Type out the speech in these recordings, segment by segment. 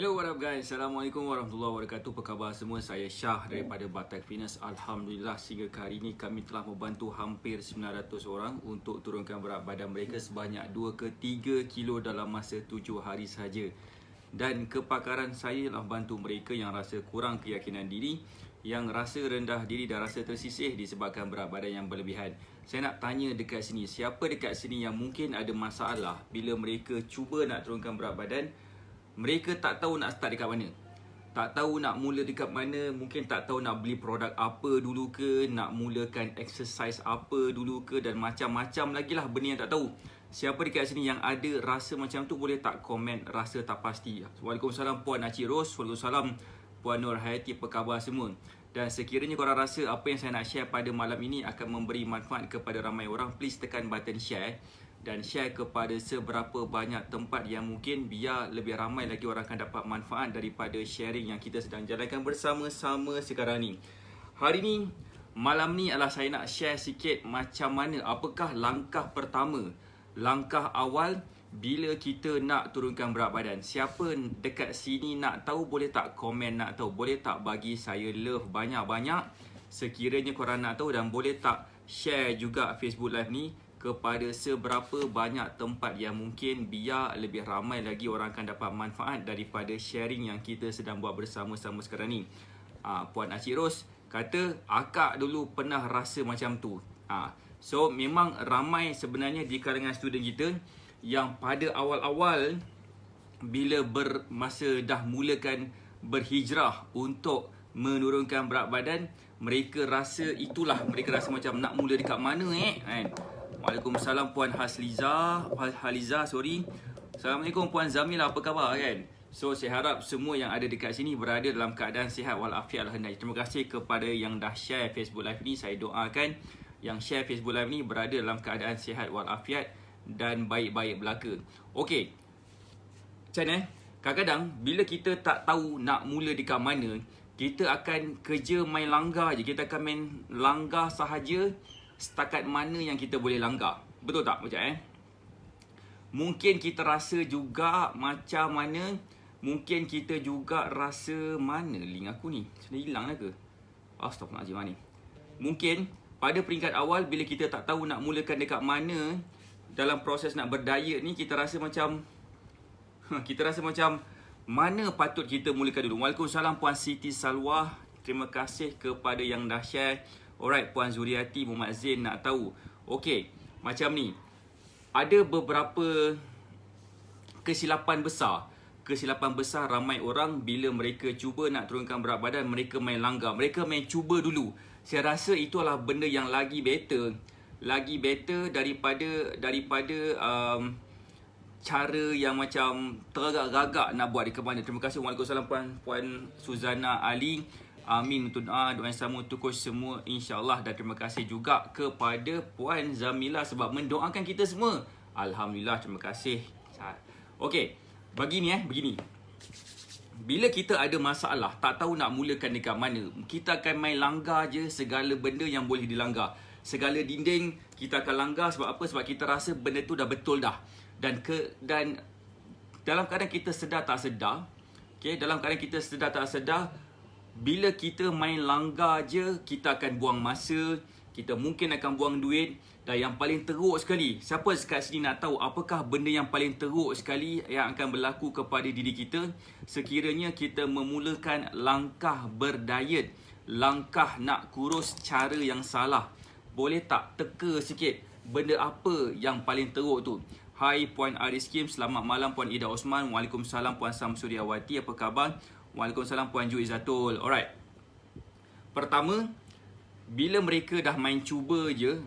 Hello, what up guys? Assalamualaikum warahmatullahi wabarakatuh. Apa khabar semua? Saya Syah daripada Batak Fitness. Alhamdulillah, sehingga hari ini kami telah membantu hampir 900 orang untuk turunkan berat badan mereka sebanyak 2 ke 3 kilo dalam masa 7 hari sahaja. Dan kepakaran saya ialah bantu mereka yang rasa kurang keyakinan diri, yang rasa rendah diri dan rasa tersisih disebabkan berat badan yang berlebihan. Saya nak tanya dekat sini, siapa dekat sini yang mungkin ada masalah bila mereka cuba nak turunkan berat badan, mereka tak tahu nak start dekat mana, tak tahu nak mula dekat mana, mungkin tak tahu nak beli produk apa dulu ke, nak mulakan exercise apa dulu ke, dan macam-macam lagi lah benda yang tak tahu. Siapa dekat sini yang ada rasa macam tu, boleh tak komen rasa tak pasti. Waalaikumsalam Puan Acik Ros, waalaikumsalam Puan Nur Hayati, apa khabar semua? Dan sekiranya korang rasa apa yang saya nak share pada malam ini akan memberi manfaat kepada ramai orang, please tekan button share dan share kepada seberapa banyak tempat yang mungkin, biar lebih ramai lagi orang akan dapat manfaat daripada sharing yang kita sedang jalankan bersama-sama sekarang ni. Hari ni, malam ni adalah saya nak share sikit macam mana, apakah langkah pertama, langkah awal bila kita nak turunkan berat badan. Siapa dekat sini nak tahu, boleh tak komen nak tahu, boleh tak bagi saya love banyak-banyak sekiranya korang nak tahu, dan boleh tak share juga Facebook Live ni kepada seberapa banyak tempat yang mungkin, biar lebih ramai lagi orang akan dapat manfaat daripada sharing yang kita sedang buat bersama-sama sekarang ni. Puan Acik Ros kata akak dulu pernah rasa macam tu. So memang ramai sebenarnya di kalangan student kita yang pada awal-awal bila masa dah mulakan berhijrah untuk menurunkan berat badan, mereka rasa itulah, mereka rasa macam nak mula dekat mana kan. Waalaikumsalam Puan Haliza, sorry. Assalamualaikum Puan Zamila, apa khabar kan? So saya harap semua yang ada dekat sini berada dalam keadaan sihat walafiat alhamdulillah. Terima kasih kepada yang dah share Facebook Live ni. Saya doakan yang share Facebook Live ni berada dalam keadaan sihat walafiat dan baik-baik belaka. Okey. Macam mana? Kadang-kadang bila kita tak tahu nak mula dekat mana, kita akan kerja main langgar je. Kita akan main langgar sahaja setakat mana yang kita boleh langgar. Betul tak macam Mungkin kita rasa juga macam mana, mungkin kita juga rasa mana link aku ni. Sudah hilang lah ke? Astaghfirullahaladzim ni. Mungkin pada peringkat awal bila kita tak tahu nak mulakan dekat mana dalam proses nak berdiet ni, kita rasa macam mana patut kita mulakan dulu. Waalaikumsalam Puan Siti Salwah, terima kasih kepada yang dah share. Alright, Puan Zuriati, Muhammad Zain nak tahu. Okey, macam ni. Ada beberapa kesilapan besar. Kesilapan besar ramai orang bila mereka cuba nak turunkan berat badan, mereka main langgar. Mereka main cuba dulu. Saya rasa itu adalah benda yang lagi better. Lagi better daripada cara yang macam teragak-agak nak buat di ke mana. Terima kasih. Waalaikumsalam Puan Suzana Ali. Amin untuk doa yang sama untuk coach semua insya-Allah, dan terima kasih juga kepada Puan Zamila sebab mendoakan kita semua. Alhamdulillah, terima kasih. Okey, begini. Bila kita ada masalah, tak tahu nak mulakan dekat mana, kita akan main langgar je segala benda yang boleh dilanggar. Segala dinding kita akan langgar. Sebab apa? Sebab kita rasa benda tu dah betul dah. Dan dalam keadaan kita sedar tak sedar, dalam keadaan kita sedar tak sedar, bila kita main langgar je, kita akan buang masa, kita mungkin akan buang duit. Dan yang paling teruk sekali, siapa dekat sini nak tahu apakah benda yang paling teruk sekali yang akan berlaku kepada diri kita sekiranya kita memulakan langkah berdiet, langkah nak kurus cara yang salah? Boleh tak teka sikit benda apa yang paling teruk tu? Hai Puan Aris Kim, selamat malam Puan Ida Osman. Waalaikumsalam Puan Samsuriawati, apa khabar? Waalaikumsalam Puan Ju Izzatul. Alright. Pertama, bila mereka dah main cuba je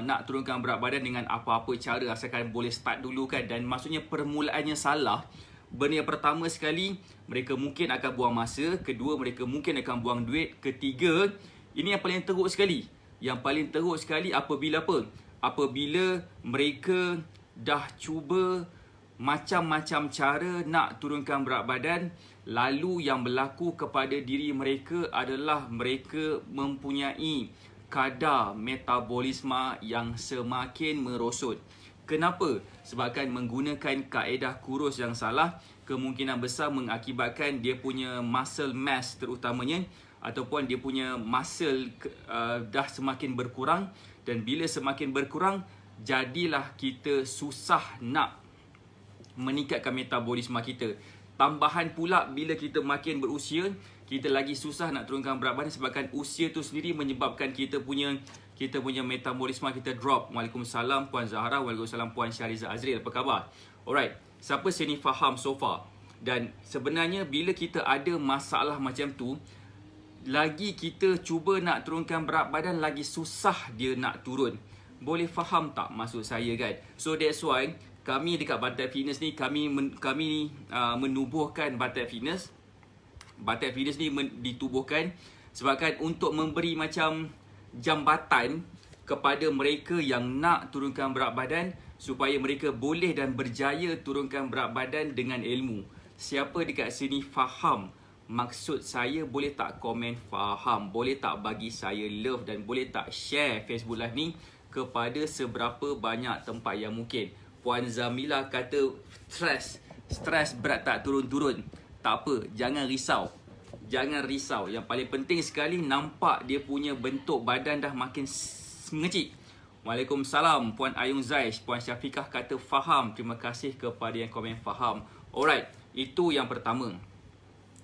nak turunkan berat badan dengan apa-apa cara, asalkan boleh start dulu kan, dan maksudnya permulaannya salah. Benda yang pertama sekali, mereka mungkin akan buang masa. Kedua, mereka mungkin akan buang duit. Ketiga, ini yang paling teruk sekali. Yang paling teruk sekali apabila apa? Apabila mereka dah cuba macam-macam cara nak turunkan berat badan, lalu yang berlaku kepada diri mereka adalah mereka mempunyai kadar metabolisme yang semakin merosot. Kenapa? Sebabkan menggunakan kaedah kurus yang salah, kemungkinan besar mengakibatkan dia punya muscle mass terutamanya, ataupun dia punya muscle dah semakin berkurang. Dan bila semakin berkurang, jadilah kita susah nak meningkatkan metabolisme kita. Tambahan pula bila kita makin berusia, kita lagi susah nak turunkan berat badan sebabkan usia tu sendiri menyebabkan kita punya metabolisme kita drop. Waalaikumsalam Puan Zahra, waalaikumsalam Puan Syariza Azril, apa khabar? Alright, siapa sini faham so far? Dan sebenarnya bila kita ada masalah macam tu, lagi kita cuba nak turunkan berat badan, lagi susah dia nak turun. Boleh faham tak maksud saya kan? So that's why kami dekat Batak Fitness ni, kami menubuhkan Batak Fitness. Batak Fitness ni ditubuhkan sebabkan untuk memberi macam jambatan kepada mereka yang nak turunkan berat badan, supaya mereka boleh dan berjaya turunkan berat badan dengan ilmu. Siapa dekat sini faham maksud saya? Boleh tak komen faham? Boleh tak bagi saya love dan boleh tak share Facebook Live ni kepada seberapa banyak tempat yang mungkin. Puan Zamila kata stres berat tak turun-turun. Tak apa, jangan risau. Jangan risau. Yang paling penting sekali, nampak dia punya bentuk badan dah makin mengecil. Waalaikumsalam Puan Ayung Zaish. Puan Syafiqah kata faham. Terima kasih kepada yang komen faham. Alright, itu yang pertama.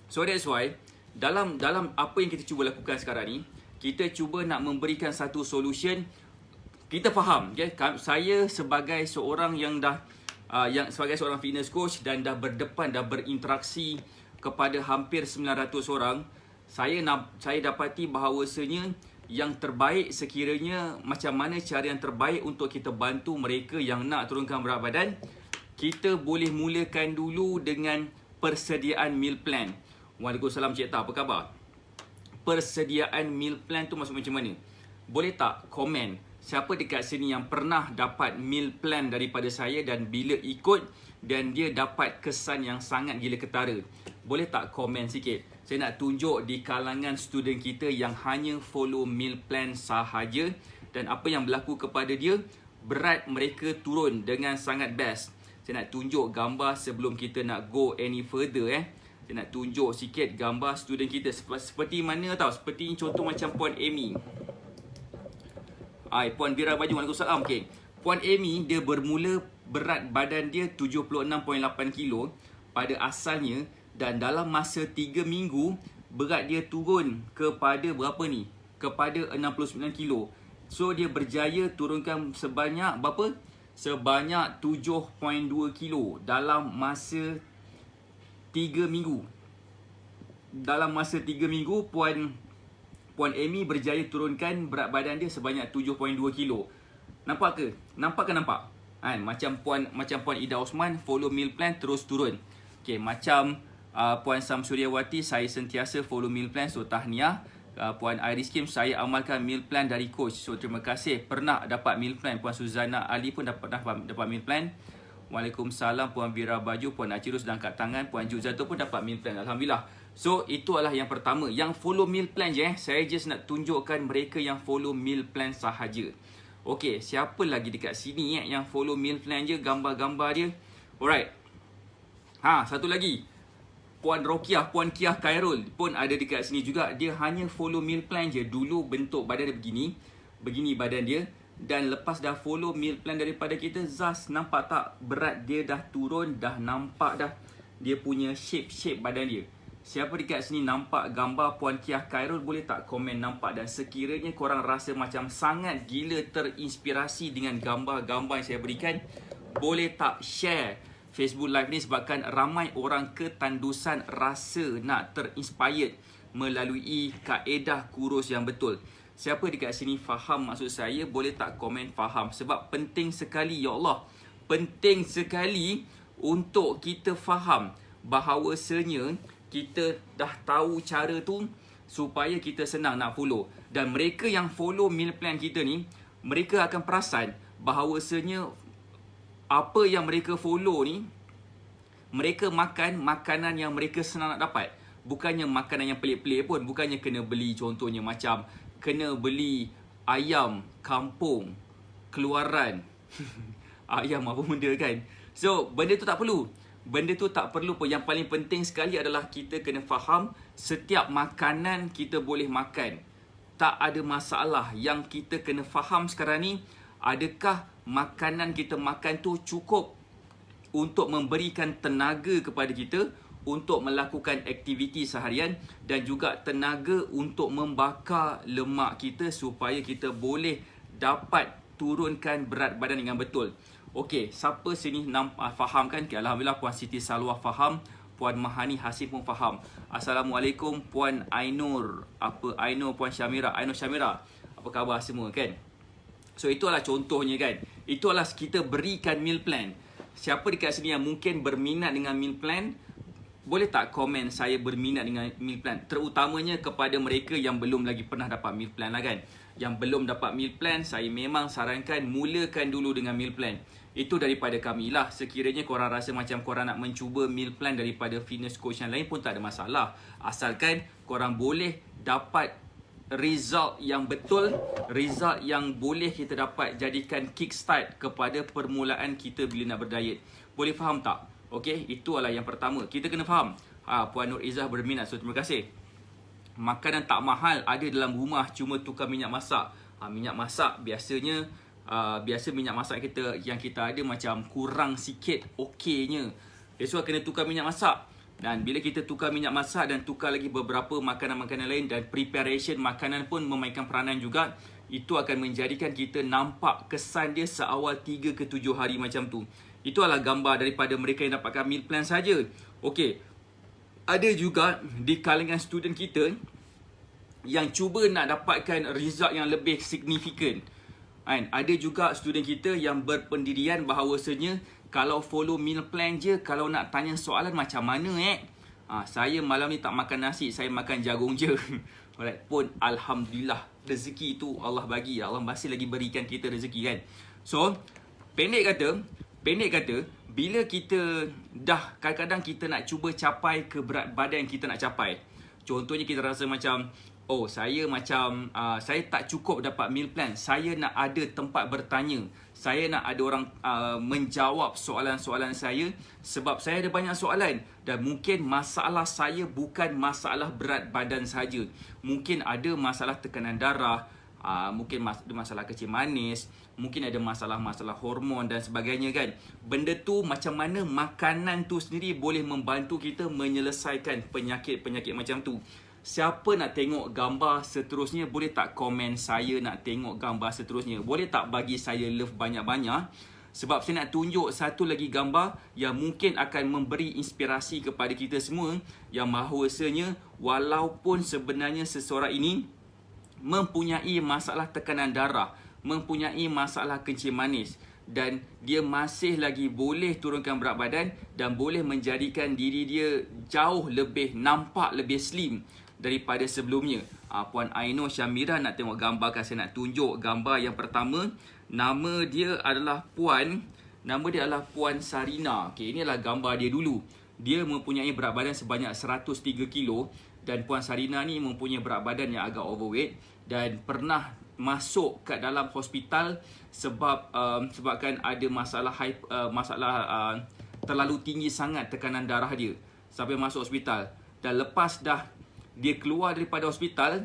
So that's why dalam apa yang kita cuba lakukan sekarang ni, kita cuba nak memberikan satu solution. Kita faham, okay? Saya sebagai seorang yang sebagai seorang fitness coach dan dah berinteraksi kepada hampir 900 orang, saya dapati bahawasanya yang terbaik sekiranya, macam mana cara yang terbaik untuk kita bantu mereka yang nak turunkan berat badan, kita boleh mulakan dulu dengan persediaan meal plan. Waalaikumsalam Cik Ta, apa khabar? Persediaan meal plan tu maksud macam mana? Boleh tak komen siapa dekat sini yang pernah dapat meal plan daripada saya dan bila ikut dan dia dapat kesan yang sangat gila ketara? Boleh tak komen sikit? Saya nak tunjuk di kalangan student kita yang hanya follow meal plan sahaja dan apa yang berlaku kepada dia, berat mereka turun dengan sangat best. Saya nak tunjuk gambar sebelum kita nak go any further. Saya nak tunjuk sikit gambar student kita seperti mana tahu? Seperti contoh macam Puan Amy. Puan Vira Baju, waalaikumsalam. Okay. Puan Amy, dia bermula berat badan dia 76.8 kilo pada asalnya, dan dalam masa 3 minggu berat dia turun kepada berapa ni? Kepada 69 kilo. So dia berjaya turunkan sebanyak berapa? Sebanyak 7.2 kilo dalam masa 3 minggu. Dalam masa 3 minggu Puan Amy berjaya turunkan berat badan dia sebanyak 7.2 kilo. Nampak ke? Nampak ke nampak? Macam Puan Ida Osman follow meal plan terus turun. Okay, macam Puan Samsuryawati, saya sentiasa follow meal plan, so tahniah. Puan Iris Kim, saya amalkan meal plan dari coach, so terima kasih. Pernah dapat meal plan. Puan Suzana Ali pun dapat meal plan. Waalaikumsalam Puan Vira Baju, Puan Acirus dan angkat tangan. Puan Juzato pun dapat meal plan, alhamdulillah. So itu adalah yang pertama, yang follow meal plan je. Saya just nak tunjukkan mereka yang follow meal plan sahaja. Okey, siapa lagi dekat sini yang follow meal plan je, gambar-gambar dia. Alright. Satu lagi, Puan Rokiah, Puan Kiah Khairul pun ada dekat sini juga. Dia hanya follow meal plan je. Dulu bentuk badan dia begini badan dia. Dan lepas dah follow meal plan daripada kita, Zaz, nampak tak berat dia dah turun, dah nampak dah dia punya shape badan dia. Siapa dekat sini nampak gambar Puan Kiah Khairul, boleh tak komen nampak? Dan sekiranya korang rasa macam sangat gila terinspirasi dengan gambar-gambar yang saya berikan, boleh tak share Facebook Live ni, sebabkan ramai orang ketandusan rasa nak terinspired melalui kaedah kurus yang betul. Siapa dekat sini faham maksud saya, boleh tak komen faham? Sebab penting sekali, ya Allah, penting sekali untuk kita faham bahawasanya kita dah tahu cara tu supaya kita senang nak follow. Dan mereka yang follow meal plan kita ni, mereka akan perasan bahawasanya apa yang mereka follow ni, mereka makan makanan yang mereka senang nak dapat. Bukannya makanan yang pelik-pelik pun. Bukannya kena beli, contohnya macam kena beli ayam kampung keluaran ayam apa benda kan. So benda tu tak perlu. Benda tu tak perlu pun. Yang paling penting sekali adalah kita kena faham setiap makanan kita boleh makan. Tak ada masalah. Yang kita kena faham sekarang ni, adakah makanan kita makan tu cukup untuk memberikan tenaga kepada kita untuk melakukan aktiviti seharian, dan juga tenaga untuk membakar lemak kita supaya kita boleh dapat turunkan berat badan dengan betul. Okey, siapa sini faham kan? Alhamdulillah Puan Siti Salwa faham, Puan Mahani Hasif pun faham. Assalamualaikum Puan Ainur. Apa Ainur? Puan Syamira. Ainur Syamira. Apa khabar semua kan? So itulah contohnya kan. Itulah kita berikan meal plan. Siapa dekat sini yang mungkin berminat dengan meal plan, boleh tak komen saya berminat dengan meal plan? Terutamanya kepada mereka yang belum lagi pernah dapat meal plan lah kan. Yang belum dapat meal plan, saya memang sarankan mulakan dulu dengan meal plan. Itu daripada kami lah. Sekiranya korang rasa macam korang nak mencuba meal plan daripada fitness coach yang lain pun tak ada masalah. Asalkan korang boleh dapat result yang betul, result yang boleh kita dapat jadikan kickstart kepada permulaan kita bila nak berdiet. Boleh faham tak? Okey, itu adalah yang pertama. Kita kena faham. Puan Nur Izzah berminat. So, terima kasih. Makanan tak mahal ada dalam rumah, cuma tukar minyak masak. Minyak masak biasanya biasa minyak masak kita yang kita ada macam kurang sikit okeynya. That's why kena tukar minyak masak. Dan bila kita tukar minyak masak dan tukar lagi beberapa makanan-makanan lain dan preparation makanan pun memainkan peranan juga, itu akan menjadikan kita nampak kesan dia seawal 3 ke 7 hari macam tu. Itu adalah gambar daripada mereka yang dapatkan meal plan saja. Okey. Ada juga di kalangan student kita yang cuba nak dapatkan result yang lebih signifikan. Ada juga student kita yang berpendirian bahawasanya kalau follow meal plan je, kalau nak tanya soalan macam mana saya malam ni tak makan nasi, saya makan jagung je. Alright, pun alhamdulillah rezeki tu Allah bagi. Allah masih lagi berikan kita rezeki kan. So, pendek kata bila kita dah kadang-kadang kita nak cuba capai ke berat badan yang kita nak capai. Contohnya kita rasa macam saya tak cukup dapat meal plan. Saya nak ada tempat bertanya. Saya nak ada orang menjawab soalan-soalan saya sebab saya ada banyak soalan. Dan mungkin masalah saya bukan masalah berat badan saja. Mungkin ada masalah tekanan darah, mungkin ada masalah kencing manis, mungkin ada masalah-masalah hormon dan sebagainya kan. Benda tu macam mana makanan tu sendiri boleh membantu kita menyelesaikan penyakit-penyakit macam tu. Siapa nak tengok gambar seterusnya, boleh tak komen saya nak tengok gambar seterusnya. Boleh tak bagi saya love banyak-banyak. Sebab saya nak tunjuk satu lagi gambar yang mungkin akan memberi inspirasi kepada kita semua. Yang bahawasanya walaupun sebenarnya seseorang ini mempunyai masalah tekanan darah, mempunyai masalah kencing manis, dan dia masih lagi boleh turunkan berat badan dan boleh menjadikan diri dia jauh lebih nampak lebih slim daripada sebelumnya. Puan Ainur Syamira nak tengok gambar kan? Saya nak tunjuk gambar yang pertama. Nama dia adalah Puan Sarina. Okey, inilah gambar dia dulu. Dia mempunyai berat badan sebanyak 103 kilo dan Puan Sarina ni mempunyai berat badan yang agak overweight dan pernah masuk kat dalam hospital sebabkan ada masalah terlalu tinggi sangat tekanan darah dia sampai masuk hospital. Dan lepas dah dia keluar daripada hospital,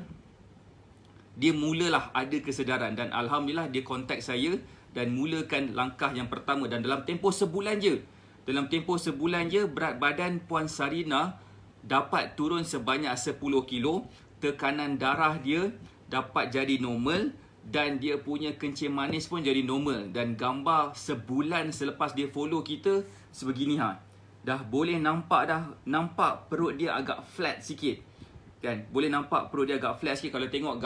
dia mulalah ada kesedaran dan alhamdulillah dia kontak saya dan mulakan langkah yang pertama. Dan dalam tempoh sebulan je berat badan Puan Sarina dapat turun sebanyak 10 kilo, tekanan darah dia dapat jadi normal dan dia punya kencing manis pun jadi normal. Dan gambar sebulan selepas dia follow kita sebegini dah boleh nampak perut dia agak flat sikit kan. Boleh nampak perut dia agak flat sikit. Kalau tengok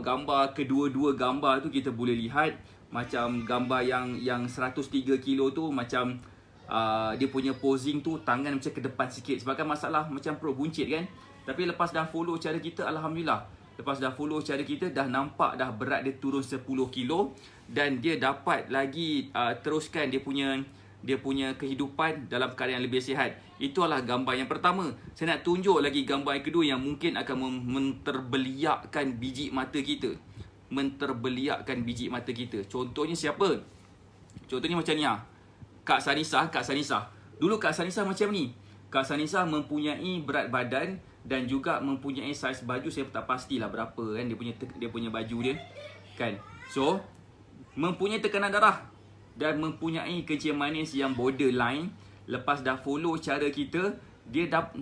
gambar kedua-dua gambar tu, kita boleh lihat macam gambar yang 103 kilo tu macam dia punya posing tu tangan macam ke depan sikit sebabkan masalah macam perut buncit kan. Tapi lepas dah follow cara kita, alhamdulillah, lepas dah follow cara kita, dah nampak dah berat dia turun 10 kilo dan dia dapat lagi teruskan dia punya kehidupan dalam keadaan yang lebih sihat. Itu adalah gambar yang pertama. Saya nak tunjuk lagi gambar yang kedua yang mungkin akan menterbeliakkan biji mata kita. Contohnya siapa? Contohnya macam ni Kak Sanisa. Dulu Kak Sanisa macam ni. Kak Sanisa mempunyai berat badan dan juga mempunyai saiz baju, saya tak pastilah berapa kan dia punya baju dia kan. So mempunyai tekanan darah dan mempunyai kencing manis yang borderline. Lepas dah follow cara kita,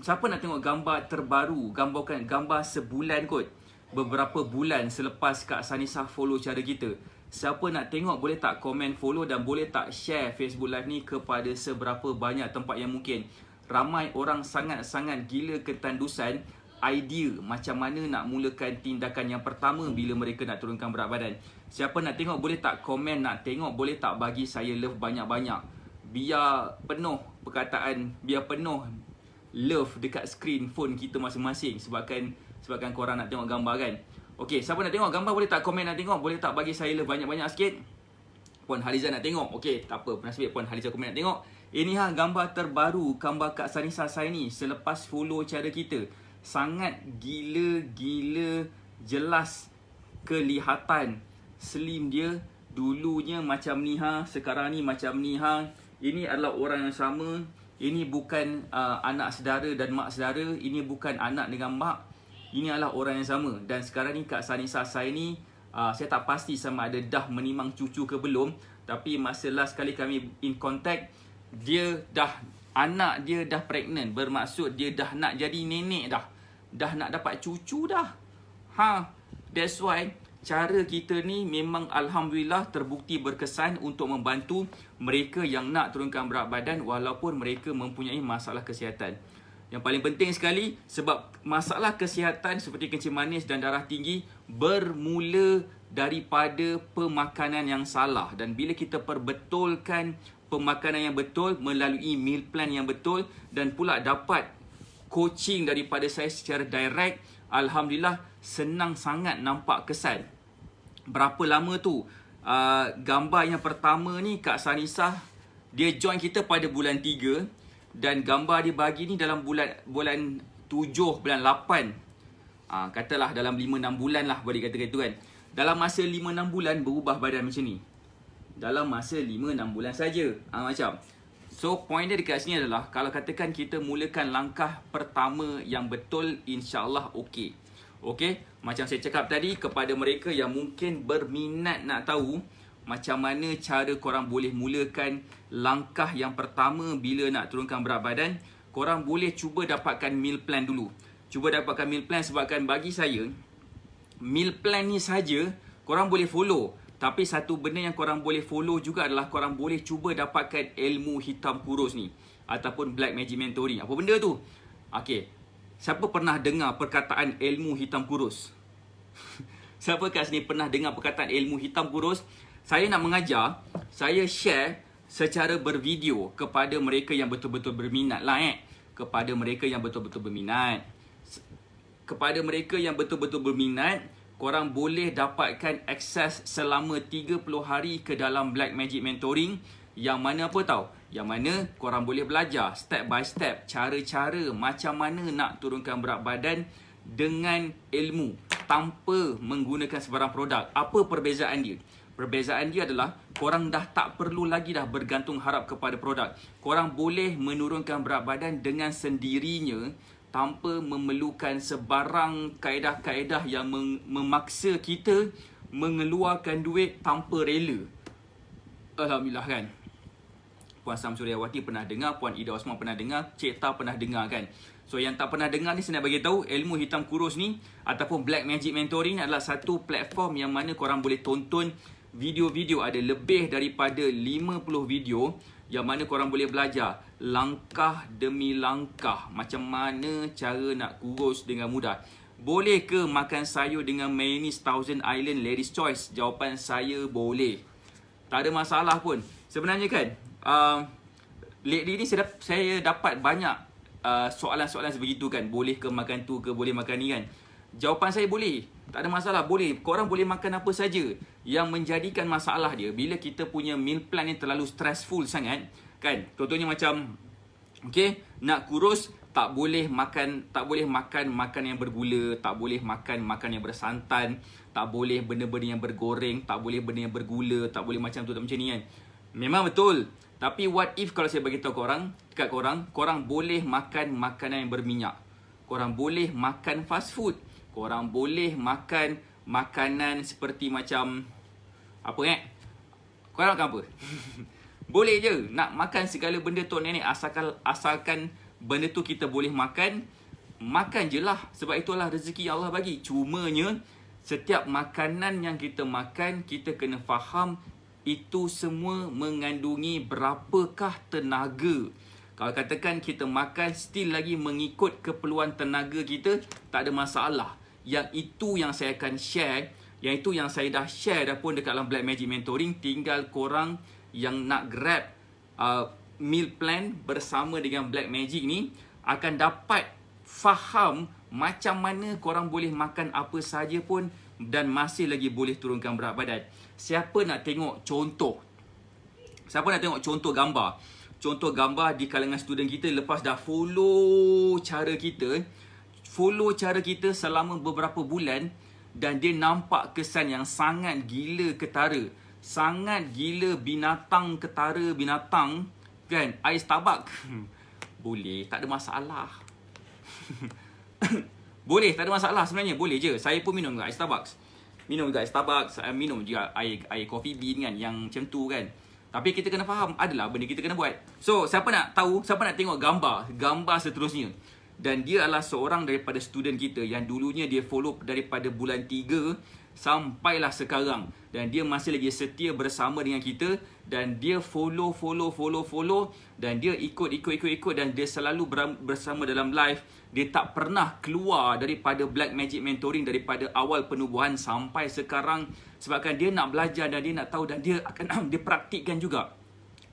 siapa nak tengok gambar terbaru, gambar sebulan kot, beberapa bulan selepas Kak Sanisa follow cara kita. Siapa nak tengok boleh tak komen, follow dan boleh tak share Facebook Live ni kepada seberapa banyak tempat yang mungkin. Ramai orang sangat-sangat gila ketandusan idea macam mana nak mulakan tindakan yang pertama bila mereka nak turunkan berat badan. Siapa nak tengok boleh tak komen, nak tengok boleh tak bagi saya love banyak-banyak. Biar penuh love dekat screen phone kita masing-masing sebabkan korang nak tengok gambar kan. Okey, siapa nak tengok gambar boleh tak komen nak tengok, boleh tak bagi saya love banyak-banyak sikit. Puan Haliza nak tengok. Okey, tak apa, nasib Puan Haliza komen nak tengok. Ini gambar terbaru, gambar Kak Sanisa saya ni selepas follow cara kita. Sangat gila-gila jelas kelihatan slim dia. Dulunya macam ni sekarang ni macam ni Ini adalah orang yang sama. Ini bukan anak saudara dan mak saudara. Ini bukan anak dengan mak. Ini adalah orang yang sama. Dan sekarang ni Kak Sanisa saya ni saya tak pasti sama ada dah menimang cucu ke belum. Tapi masa last kali kami in contact, anak dia dah pregnant. Bermaksud dia dah nak jadi nenek dah. Dah nak dapat cucu dah. That's why cara kita ni memang alhamdulillah terbukti berkesan untuk membantu mereka yang nak turunkan berat badan walaupun mereka mempunyai masalah kesihatan. Yang paling penting sekali, sebab masalah kesihatan seperti kencing manis dan darah tinggi bermula daripada pemakanan yang salah. Dan bila kita perbetulkan pemakanan yang betul melalui meal plan yang betul dan pula dapat coaching daripada saya secara direct, alhamdulillah senang sangat nampak kesan. Berapa lama tu? Gambar yang pertama ni Kak Sanisa, dia join kita pada bulan 3 dan gambar dia bagi ni dalam bulan 7, bulan 8. Katalah dalam 5-6 bulan lah boleh kata gitu kan. Dalam masa 5-6 bulan berubah badan macam ni. Dalam masa 5-6 bulan saja. Macam. So point dia dekat sini adalah kalau katakan kita mulakan langkah pertama yang betul, insya-Allah okey. Okey, macam saya cakap tadi kepada mereka yang mungkin berminat nak tahu macam mana cara korang boleh mulakan langkah yang pertama bila nak turunkan berat badan, korang boleh cuba dapatkan meal plan dulu. Cuba dapatkan meal plan sebabkan bagi saya, meal plan ni saja korang boleh follow. Tapi satu benda yang korang boleh follow juga adalah korang boleh cuba dapatkan ilmu hitam kurus ni. Ataupun Black Magic Mentoring. Apa benda tu? Okey, siapa pernah dengar perkataan ilmu hitam kurus? Siapa kat sini pernah dengar perkataan ilmu hitam kurus? Saya nak mengajar, saya share secara bervideo kepada mereka yang betul-betul berminat lah kepada mereka yang betul-betul berminat. Kepada mereka yang betul-betul berminat, korang boleh dapatkan akses selama 30 hari ke dalam Black Magic Mentoring. Yang mana apa tahu? Yang mana korang boleh belajar step by step cara-cara macam mana nak turunkan berat badan dengan ilmu tanpa menggunakan sebarang produk. Apa perbezaan dia? Perbezaan dia adalah korang dah tak perlu lagi dah bergantung harap kepada produk. Korang boleh menurunkan berat badan dengan sendirinya tanpa memerlukan sebarang kaedah-kaedah yang memaksa kita mengeluarkan duit tanpa rela. Alhamdulillah kan. Puan Sam Suryawati pernah dengar, Puan Ida Osman pernah dengar, Cik Ta pernah dengar kan. So yang tak pernah dengar ni saya nak bagi tahu, ilmu hitam kurus ni ataupun Black Magic Mentoring adalah satu platform yang mana korang boleh tonton video-video, ada lebih daripada 50 video yang mana korang boleh belajar langkah demi langkah macam mana cara nak kurus dengan mudah. Boleh ke makan sayur dengan mayonnaise Thousand Island Ladies Choice? Jawapan saya boleh. Tak ada masalah pun. Sebenarnya kan, lately ni saya dapat banyak soalan-soalan sebegitu kan. Boleh ke makan tu ke, boleh makan ni kan. Jawapan saya boleh. Tak ada masalah, boleh. Korang boleh makan apa saja. Yang menjadikan masalah dia, bila kita punya meal plan ni terlalu stressful sangat kan. Contohnya macam okey, nak kurus tak boleh makan makanan yang bergula, tak boleh makan makanan yang bersantan, tak boleh benda-benda yang bergoreng, tak boleh benda yang bergula, tak boleh macam tu, tak macam ni kan. Memang betul. Tapi what if kalau saya bagi tahu dekat korang boleh makan makanan yang berminyak. Korang boleh makan fast food. Korang boleh makan makanan seperti macam apa korang makan apa? Boleh je nak makan segala benda tok nenek, asalkan benda tu kita boleh makan. Makan je lah. Sebab itulah rezeki yang Allah bagi. Cumanya setiap makanan yang kita makan, kita kena faham itu semua mengandungi berapakah tenaga. Kalau katakan kita makan still lagi mengikut keperluan tenaga kita, tak ada masalah. Yang itu yang saya akan share. Yang itu yang saya dah share dah pun dekat dalam Black Magic Mentoring. Tinggal korang yang nak grab meal plan bersama dengan Black Magic ni akan dapat faham macam mana korang boleh makan apa saja pun dan masih lagi boleh turunkan berat badan. Siapa nak tengok contoh? Siapa nak tengok contoh gambar? Contoh gambar di kalangan student kita lepas dah follow cara kita selama beberapa bulan dan dia nampak kesan yang sangat gila ketara. Sangat gila binatang ketara binatang kan? Air Starbucks. Boleh, tak ada masalah. Boleh, tak ada masalah sebenarnya. Boleh je. Saya pun minum juga air Starbucks. Minum juga air coffee bean kan, yang macam tu kan. Tapi kita kena faham, adalah benda kita kena buat. So, siapa nak tahu, siapa nak tengok gambar seterusnya. Dan dia adalah seorang daripada student kita yang dulunya dia follow daripada bulan 3 sampailah sekarang. Dan dia masih lagi setia bersama dengan kita. Dan dia follow. Dan dia ikut. Dan dia selalu bersama dalam live. Dia tak pernah keluar daripada Black Magic Mentoring daripada awal penubuhan sampai sekarang. Sebabkan dia nak belajar dan dia nak tahu dan dia akan dia praktikkan juga.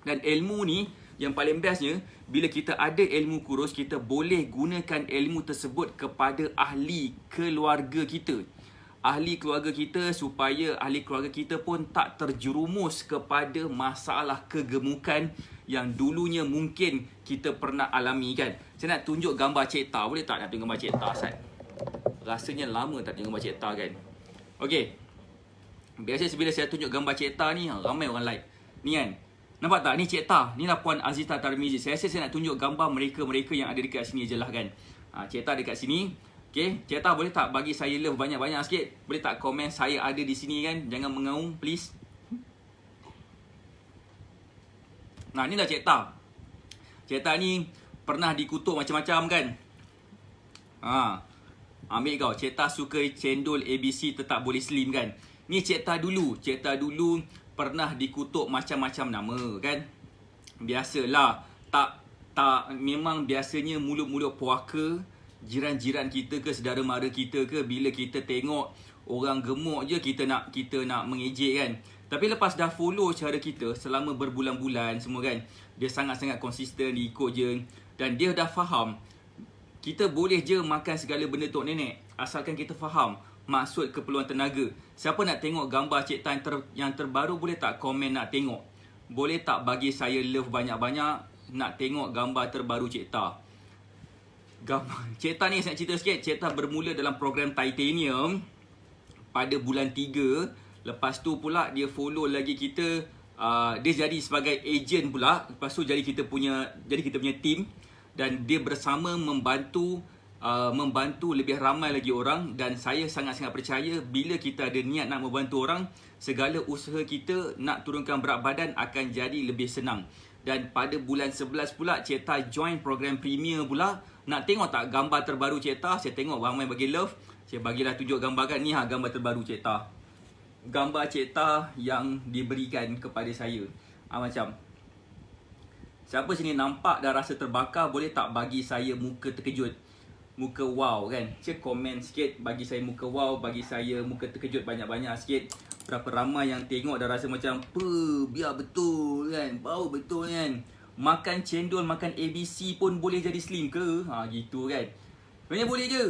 Dan ilmu ni yang paling bestnya, bila kita ada ilmu kurus, kita boleh gunakan ilmu tersebut kepada ahli keluarga kita. Ahli keluarga kita supaya ahli keluarga kita pun tak terjerumus kepada masalah kegemukan yang dulunya mungkin kita pernah alami kan. Saya nak tunjuk gambar Cik Ta. Boleh tak nak tengok gambar Cik Ta, Sat? Rasanya lama tak tengok gambar Cik Ta kan. Okey. Biasa bila saya tunjuk gambar Cik Ta ni, ramai orang like. Ni kan. Nampak tak? Ni Cik Ta. Ni lah Puan Azita Tarmizi. Saya rasa saya nak tunjuk gambar mereka-mereka yang ada dekat sini je lah kan. Cik Ta dekat sini. Okay, Cik Ta boleh tak bagi saya love banyak-banyak sikit? Boleh tak komen saya ada di sini kan? Jangan mengaum, please. Nah, ni lah Cik Ta. Cik Ta ni pernah dikutuk macam-macam kan? Ambil kau. Cik Ta suka cendol ABC tetap boleh slim kan? Ni Cik Ta dulu. Cik Ta dulu pernah dikutuk macam-macam nama kan? Biasalah. Memang biasanya mulut-mulut puaka jiran-jiran kita ke, saudara mara kita ke, bila kita tengok orang gemuk je kita nak mengejek kan. Tapi lepas dah follow cara kita selama berbulan-bulan semua kan, dia sangat-sangat konsisten, dia ikut je. Dan dia dah faham kita boleh je makan segala benda tok nenek asalkan kita faham maksud keperluan tenaga. Siapa nak tengok gambar Cik Ta yang terbaru, boleh tak komen nak tengok? Boleh tak bagi saya love banyak-banyak nak tengok gambar terbaru Cik Ta? Cik Ta ni saya nak cerita sikit. Cik Ta bermula dalam program Titanium pada bulan 3. Lepas tu pula dia follow lagi kita. Dia jadi sebagai agent pula. Lepas tu jadi kita punya team. Dan dia bersama membantu lebih ramai lagi orang. Dan saya sangat-sangat percaya bila kita ada niat nak membantu orang, segala usaha kita nak turunkan berat badan akan jadi lebih senang. Dan pada bulan 11 pula Cik Ta join program Premier pula. Nak tengok tak gambar terbaru Cik Ta? Saya tengok ramai bagi love. Saya bagilah tunjuk gambar kan. Ni gambar terbaru Cik Ta. Gambar Cik Ta yang diberikan kepada saya. Macam siapa sini nampak dah rasa terbakar, boleh tak bagi saya muka terkejut? Muka wow kan? Cik komen sikit bagi saya muka wow, bagi saya muka terkejut banyak-banyak sikit. Berapa ramai yang tengok dah rasa macam biar betul kan, bau betul kan. Makan cendol, makan ABC pun boleh jadi slim ke? Gitu kan. Sebenarnya boleh je.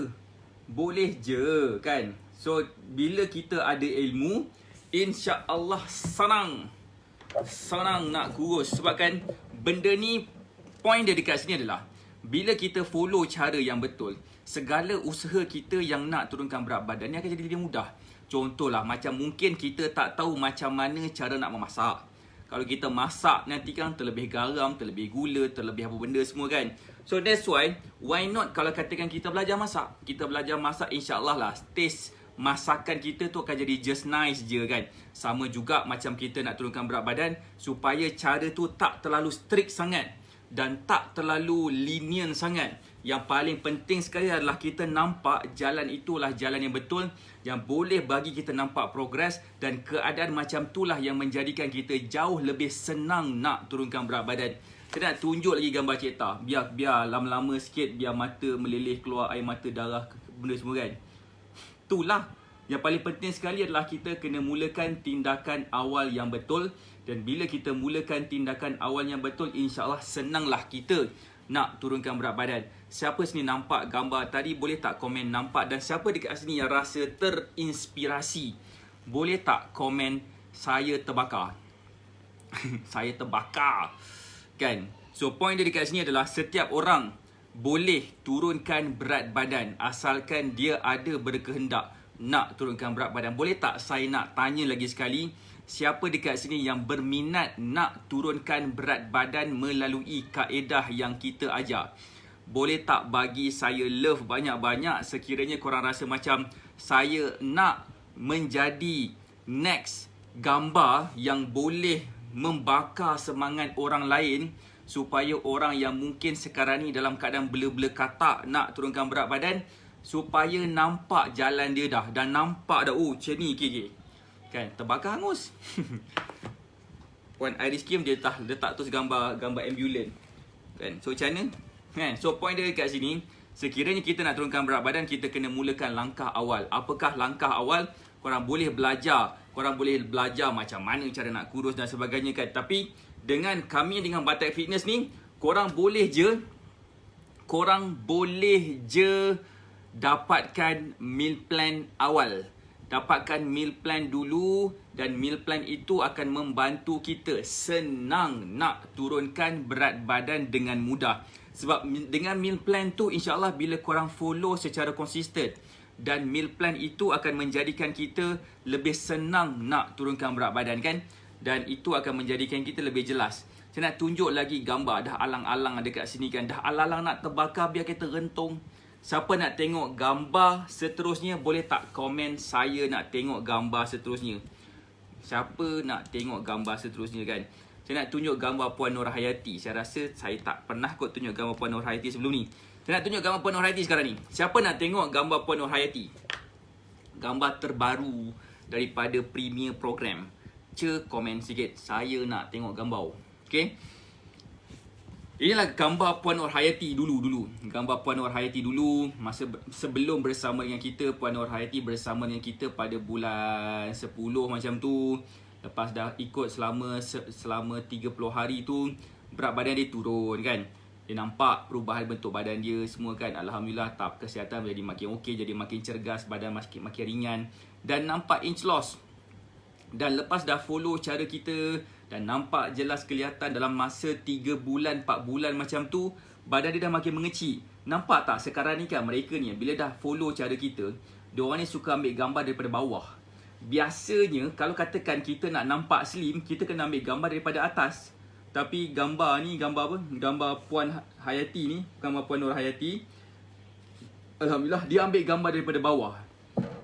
Boleh je kan. So bila kita ada ilmu, insya-Allah senang nak kurus. Sebab kan benda ni, point dia dekat sini adalah bila kita follow cara yang betul, segala usaha kita yang nak turunkan berat badan ni akan jadi lebih mudah. Contohlah macam mungkin kita tak tahu macam mana cara nak memasak. Kalau kita masak nanti kan terlebih garam, terlebih gula, terlebih apa benda semua kan. So that's why not kalau katakan kita belajar masak. Kita belajar masak, insyaAllah lah taste masakan kita tu akan jadi just nice je kan. Sama juga macam kita nak turunkan berat badan, supaya cara tu tak terlalu strict sangat dan tak terlalu lenient sangat. Yang paling penting sekali adalah kita nampak jalan itulah jalan yang betul, yang boleh bagi kita nampak progres, dan keadaan macam itulah yang menjadikan kita jauh lebih senang nak turunkan berat badan. Saya nak tunjuk lagi gambar Cik Ta. Biar lama-lama sikit, biar mata meleleh, keluar air mata, darah, benda semua kan. Itulah yang paling penting sekali adalah kita kena mulakan tindakan awal yang betul. Dan bila kita mulakan tindakan awal yang betul, insyaAllah senanglah kita nak turunkan berat badan. Siapa sini nampak gambar tadi, boleh tak komen nampak? Dan siapa dekat sini yang rasa terinspirasi, boleh tak komen saya terbakar? Saya terbakar kan. So point dia dekat sini adalah setiap orang boleh turunkan berat badan asalkan dia ada berkehendak nak turunkan berat badan. Boleh tak saya nak tanya lagi sekali, siapa dekat sini yang berminat nak turunkan berat badan melalui kaedah yang kita ajar? Boleh tak bagi saya love banyak-banyak sekiranya korang rasa macam saya nak menjadi next gambar yang boleh membakar semangat orang lain, supaya orang yang mungkin sekarang ni dalam keadaan bela-bela katak nak turunkan berat badan, supaya nampak jalan dia dah. Dan nampak dah, oh macam ni okay. Kan, terbakar hangus. Puan Iris Kim dia letak tu gambar ambulans. Kan, so macam mana? Kan, so point dia kat sini, sekiranya kita nak turunkan berat badan, kita kena mulakan langkah awal. Apakah langkah awal? Korang boleh belajar macam mana cara nak kurus dan sebagainya kan. Tapi dengan kami, dengan Batak Fitness ni, korang boleh je dapatkan meal plan awal. Dapatkan meal plan dulu, dan meal plan itu akan membantu kita senang nak turunkan berat badan dengan mudah. Sebab dengan meal plan tu, insyaAllah bila korang follow secara konsisten, dan meal plan itu akan menjadikan kita lebih senang nak turunkan berat badan kan. Dan itu akan menjadikan kita lebih jelas. Saya nak tunjuk lagi gambar, dah alang-alang ada kat sini kan. Dah alang-alang nak terbakar, biar kita rentung. Siapa nak tengok gambar seterusnya, boleh tak komen saya nak tengok gambar seterusnya? Siapa nak tengok gambar seterusnya kan? Saya nak tunjuk gambar Puan Nur Hayati. Saya rasa saya tak pernah kot tunjuk gambar Puan Nur Hayati sebelum ni. Saya nak tunjuk gambar Puan Nur Hayati sekarang ni. Siapa nak tengok gambar Puan Nur Hayati? Gambar terbaru daripada premier program. Komen sikit, saya nak tengok gambar. Okay. Inilah gambar Puan Nur Hayati dulu. Gambar Puan Nur Hayati dulu masa sebelum bersama dengan kita. Puan Nur Hayati bersama dengan kita pada bulan 10 macam tu. Lepas dah ikut selama 30 hari tu, berat badan dia turun kan. Dia nampak perubahan bentuk badan dia semua kan. Alhamdulillah, tahap kesihatan jadi makin okey, jadi makin cergas, badan makin ringan, dan nampak inch loss. Dan lepas dah follow cara kita dan nampak jelas kelihatan dalam masa 3 bulan, 4 bulan macam tu, badan dia dah makin mengecil. Nampak tak sekarang ni kan, mereka ni bila dah follow cara kita, diorang ni suka ambil gambar daripada bawah. Biasanya kalau katakan kita nak nampak slim, kita kena ambil gambar daripada atas. Tapi gambar ni, gambar apa? Gambar Puan Hayati ni, gambar Puan Nur Hayati, alhamdulillah dia ambil gambar daripada bawah.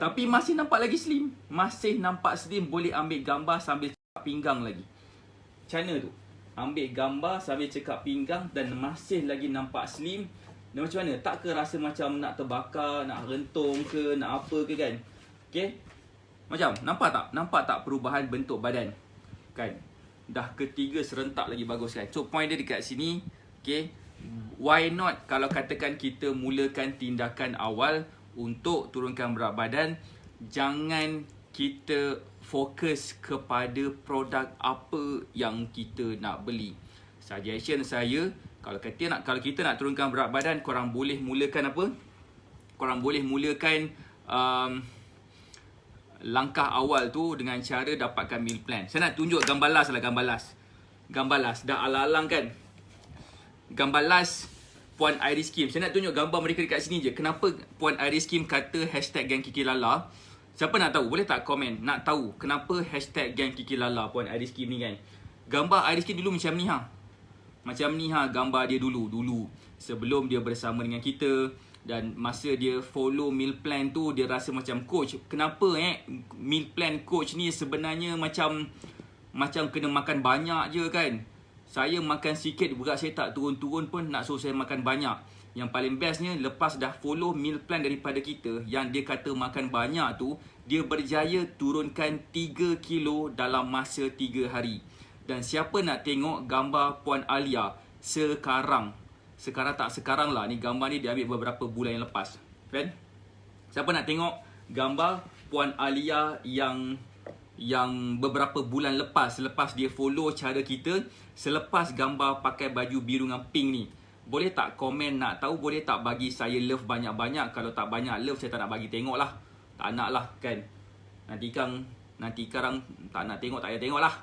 Tapi masih nampak lagi slim. Masih nampak slim, boleh ambil gambar sambil cekak pinggang lagi. Macam mana tu? Ambil gambar sambil cekak pinggang dan masih lagi nampak slim. Dan macam mana? Tak ke rasa macam nak terbakar, nak rentung ke, nak apa ke kan? Okay? Macam, nampak tak? Nampak tak perubahan bentuk badan? Kan? Dah ketiga serentak lagi bagus kan? So point dia dekat sini. Okay? Why not kalau katakan kita mulakan tindakan awal untuk turunkan berat badan, jangan kita fokus kepada produk apa yang kita nak beli. Suggestion saya, kalau kita nak turunkan berat badan, korang boleh mulakan apa? Korang boleh mulakan langkah awal tu dengan cara dapatkan meal plan. Saya nak tunjuk gambar last lah, gambar last. Dah alang-alang kan? Gambar last Puan Iris Kim. Saya nak tunjuk gambar mereka dekat sini je. Kenapa Puan Iris Kim kata hashtag Gang Kiki Lala? Siapa nak tahu? Boleh tak komen? Nak tahu kenapa hashtag Gang Kiki Lala Puan Iris Kim ni kan? Gambar Iris Skin dulu macam ni ha. Macam ni ha gambar dia dulu sebelum dia bersama dengan kita. Dan masa dia follow meal plan tu, dia rasa macam coach. Kenapa meal plan coach ni sebenarnya macam kena makan banyak je kan. Saya makan sikit, berat saya tak turun-turun pun nak suruh saya makan banyak. Yang paling bestnya, lepas dah follow meal plan daripada kita, yang dia kata makan banyak tu, dia berjaya turunkan 3 kilo dalam masa 3 hari. Dan siapa nak tengok gambar Puan Alia sekarang tak sekarang lah, ni gambar ni dia ambil beberapa bulan yang lepas kan. Siapa nak tengok gambar Puan Alia yang beberapa bulan lepas dia follow cara kita, selepas gambar pakai baju biru dengan pink ni, boleh tak komen nak tahu, boleh tak bagi saya love banyak-banyak. Kalau tak banyak love, saya tak nak bagi tengok lah. Tak nak lah kan. Nanti sekarang tak nak tengok, tak payah tengok lah.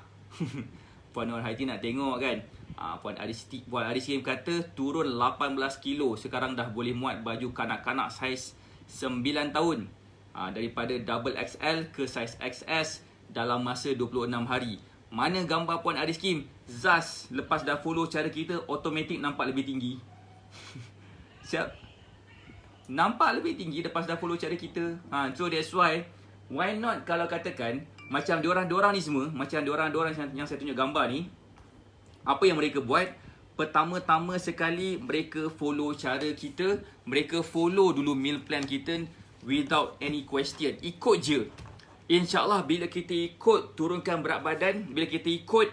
Puan Nur Haiti nak tengok kan. Puan Aris Kim kata turun 18 kilo. Sekarang dah boleh muat baju kanak-kanak saiz 9 tahun. Daripada double XL ke saiz XS dalam masa 26 hari. Mana gambar Puan Aris Kim? Zaz lepas dah follow cara kita, automatik nampak lebih tinggi. Siap? Nampak lebih tinggi lepas dah follow cara kita. So that's why not kalau katakan macam diorang ni semua, macam diorang yang saya tunjuk gambar ni, apa yang mereka buat? Pertama-tama sekali mereka follow cara kita, mereka follow dulu meal plan kita without any question. Ikut je. InsyaAllah bila kita ikut turunkan berat badan, bila kita ikut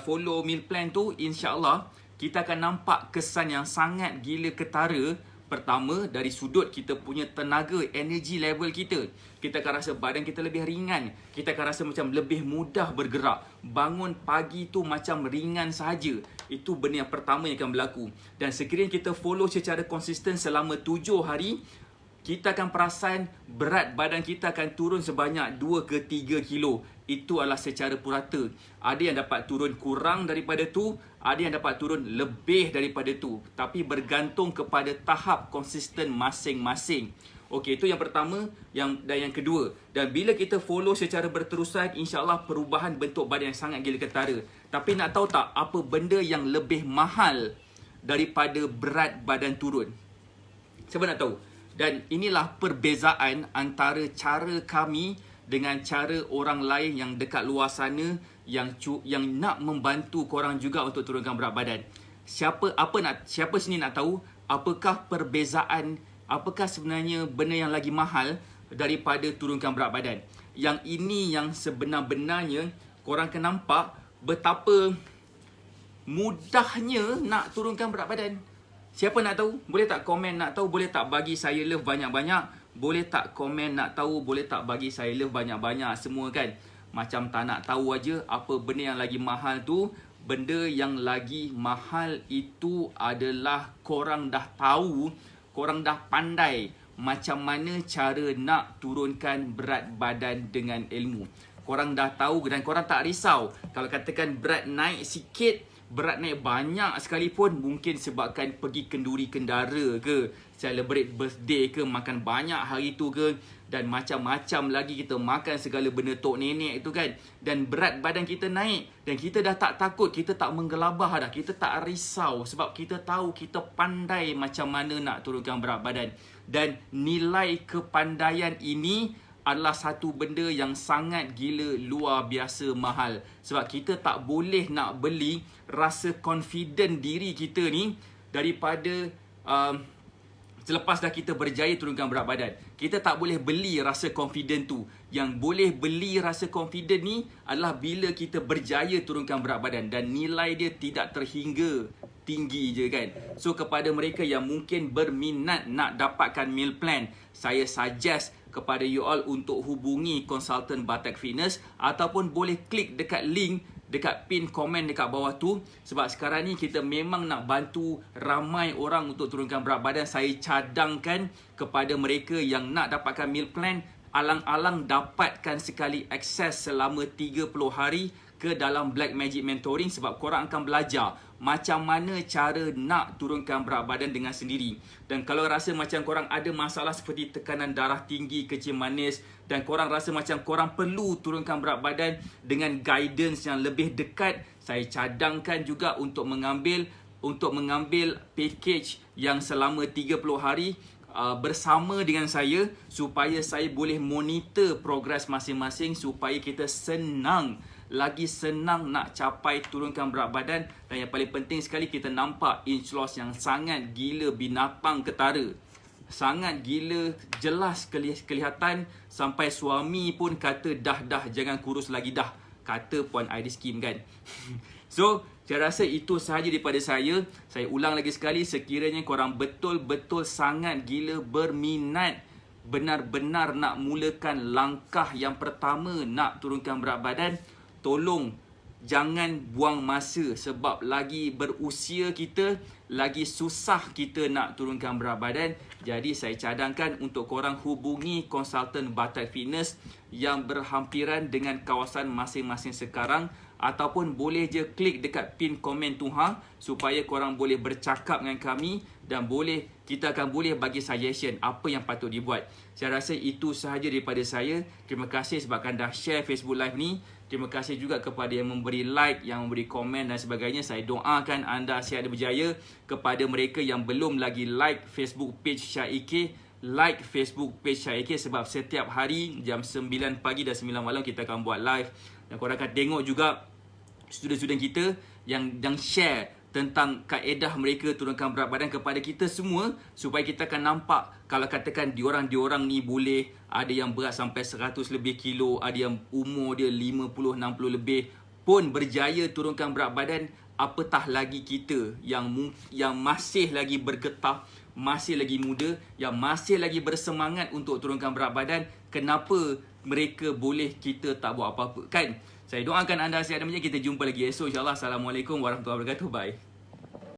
follow meal plan tu, InsyaAllah kita akan nampak kesan yang sangat gila ketara. Pertama, dari sudut kita punya tenaga, energy level kita. Kita akan rasa badan kita lebih ringan. Kita akan rasa macam lebih mudah bergerak. Bangun pagi tu macam ringan sahaja. Itu benda yang pertama yang akan berlaku. Dan sekiranya kita follow secara konsisten selama 7 hari, kita akan perasan berat badan kita akan turun sebanyak 2 ke 3 kilo. Itu adalah secara purata. Ada yang dapat turun kurang daripada tu, ada yang dapat turun lebih daripada tu. Tapi bergantung kepada tahap konsisten masing-masing. Okey, itu yang pertama dan yang kedua. Dan bila kita follow secara berterusan, insyaAllah perubahan bentuk badan yang sangat gila ketara. Tapi nak tahu tak apa benda yang lebih mahal daripada berat badan turun? Siapa nak tahu? Dan inilah perbezaan antara cara kami dengan cara orang lain yang dekat luar sana yang nak membantu korang juga untuk turunkan berat badan. Siapa sini nak tahu apakah perbezaan, apakah sebenarnya benda yang lagi mahal daripada turunkan berat badan? Yang ini yang sebenar-benarnya korang akan nampak betapa mudahnya nak turunkan berat badan. Siapa nak tahu? Boleh tak komen nak tahu? Boleh tak bagi saya love banyak-banyak? Boleh tak komen nak tahu? Boleh tak bagi saya love banyak-banyak? Semua kan? Macam tak nak tahu aja apa benda yang lagi mahal tu. Benda yang lagi mahal itu adalah korang dah tahu, korang dah pandai macam mana cara nak turunkan berat badan dengan ilmu. Korang dah tahu dan korang tak risau. Kalau katakan berat naik sikit, berat naik banyak sekalipun, mungkin sebabkan pergi kenduri kendara ke, celebrate birthday ke, makan banyak hari tu ke, dan macam-macam lagi kita makan segala benda tok nenek tu kan. Dan berat badan kita naik dan kita dah tak takut, kita tak menggelabah dah, kita tak risau sebab kita tahu kita pandai macam mana nak turunkan berat badan. Dan nilai kepandaian ini adalah satu benda yang sangat gila luar biasa mahal. Sebab kita tak boleh nak beli rasa confident diri kita ni daripada selepas dah kita berjaya turunkan berat badan. Kita tak boleh beli rasa confident tu. Yang boleh beli rasa confident ni adalah bila kita berjaya turunkan berat badan. Dan nilai dia tidak terhingga tinggi je kan. So kepada mereka yang mungkin berminat nak dapatkan meal plan, saya suggest kepada you all untuk hubungi konsultan Batak Fitness ataupun boleh klik dekat link dekat pin komen dekat bawah tu. Sebab sekarang ni kita memang nak bantu ramai orang untuk turunkan berat badan. Saya cadangkan kepada mereka yang nak dapatkan meal plan, alang-alang dapatkan sekali akses selama 30 hari. ke dalam Black Magic Mentoring sebab korang akan belajar macam mana cara nak turunkan berat badan dengan sendiri. Dan kalau rasa macam korang ada masalah seperti tekanan darah tinggi, kencing manis dan korang rasa macam korang perlu turunkan berat badan dengan guidance yang lebih dekat, saya cadangkan juga untuk mengambil package yang selama 30 hari bersama dengan saya supaya saya boleh monitor progres masing-masing supaya kita lagi senang nak capai turunkan berat badan. Dan yang paling penting sekali, kita nampak inch loss yang sangat gila binatang ketara, sangat gila, jelas kelihatan sampai suami pun kata dah jangan kurus lagi dah, kata Puan Iris Kim kan. So saya rasa itu sahaja daripada saya. Saya ulang lagi sekali, sekiranya korang betul-betul sangat gila berminat, benar-benar nak mulakan langkah yang pertama nak turunkan berat badan, tolong jangan buang masa sebab lagi berusia kita, lagi susah kita nak turunkan berat badan. Jadi saya cadangkan untuk korang hubungi konsultan Batak Fitness yang berhampiran dengan kawasan masing-masing sekarang, ataupun boleh je klik dekat pin komen tu supaya korang boleh bercakap dengan kami dan kita akan boleh bagi suggestion apa yang patut dibuat. Saya rasa itu sahaja daripada saya. Terima kasih sebabkan dah share Facebook Live ni. Terima kasih juga kepada yang memberi like, yang memberi komen dan sebagainya. Saya doakan anda sihat dan berjaya. Kepada mereka yang belum lagi like Facebook page Syaike, like Facebook page Syaike sebab setiap hari jam 9 pagi dan 9 malam kita akan buat live. Dan korang akan tengok juga student-student kita yang share tentang kaedah mereka turunkan berat badan kepada kita semua, supaya kita akan nampak kalau katakan diorang ni boleh, ada yang berat sampai 100 lebih kilo, ada yang umur dia 50-60 lebih pun berjaya turunkan berat badan, apatah lagi kita yang masih lagi bergetah, masih lagi muda, yang masih lagi bersemangat untuk turunkan berat badan. Kenapa mereka boleh, kita tak buat apa-apa kan? Saya doakan anda sihat dan berjaya. Kita jumpa lagi esok insyaAllah. Assalamualaikum warahmatullahi wabarakatuh. Bye.